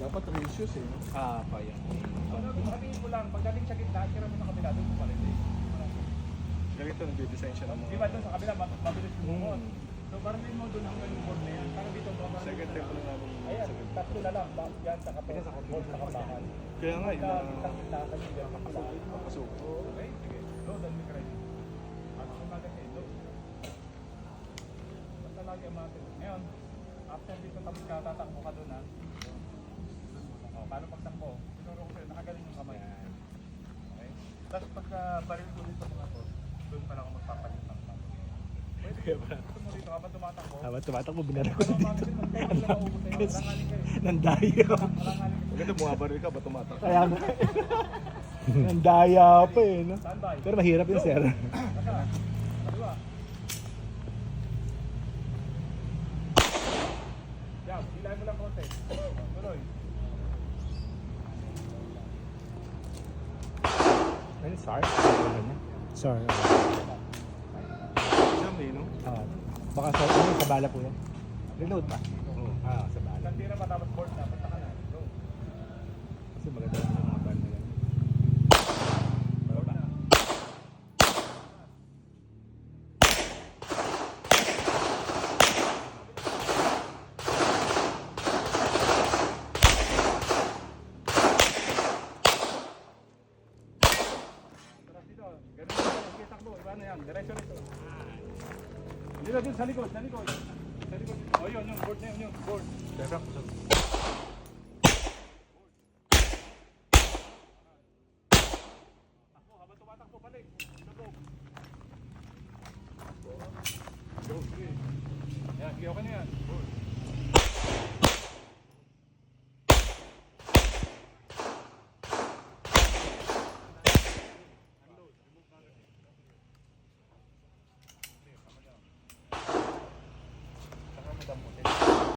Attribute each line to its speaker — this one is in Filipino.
Speaker 1: Dapat ratios eh. No?
Speaker 2: Pa yan.
Speaker 3: Sabihin ko lang, pagdating sa gitna, tira mo sa kabila, doon mo palit eh.
Speaker 1: Ganito nag-design siya ng
Speaker 3: Di ba doon sa kabila, mabilis lumukot. So parang din mo doon hanggang yung board na yan. Parang dito,
Speaker 1: second time ko lang namin.
Speaker 3: ayan, tatlo na lang, yan, saka board, sa kabahan.
Speaker 1: Kaya nga, yung
Speaker 3: Kita kasi yan,
Speaker 1: papasok.
Speaker 3: okay, sige. Go, done me correct. Ano kung maganda ito? Basta lagi ang mga ito. Ngayon, after dito tapos ka, tatakbo ka doon ha. O, paano pagtakbo? Tinuro ko sa'yo, nakagaling yung kamay. Okay? Tapos pagka baril ko dito mga to, doon pa lang ako magpapalit ng kamay. Pwede ba? Gusto mo dito habang tumatakbo?
Speaker 2: Habang tumatakbo, binara ko
Speaker 3: Ano
Speaker 2: dito.
Speaker 3: mga ganun, magkailan lang maubos sa'yo. Alanganin kayo.
Speaker 2: Nandayo.
Speaker 3: Alanganin kayo.
Speaker 1: Maganda bumabaril ka, ba tumatak?
Speaker 2: Kaya nga. Nandaya pa eh, no?
Speaker 3: Standby.
Speaker 2: Pero mahirap yun, sir.
Speaker 3: Basta, kaliwa. Yan, hilahin mo lang konti. Tuloy.
Speaker 2: Ano, sorry? Sorry.
Speaker 1: Jam eh, no?
Speaker 2: Baka sa bala po yan. Reload pa? Oo. Sa bala.
Speaker 3: Isang tira pa tapos board na. Basta ka na. Go.
Speaker 2: Kasi maganda naman ang mga bala na yan.
Speaker 3: Board na. Tara dito. Ganun dito. Sige, takbo. Iba na yan. Diretso nito. Dito, dito. Sa likod. Sa likod. Sa likod. O yun, yung board na yun. Yung board.
Speaker 1: Teka,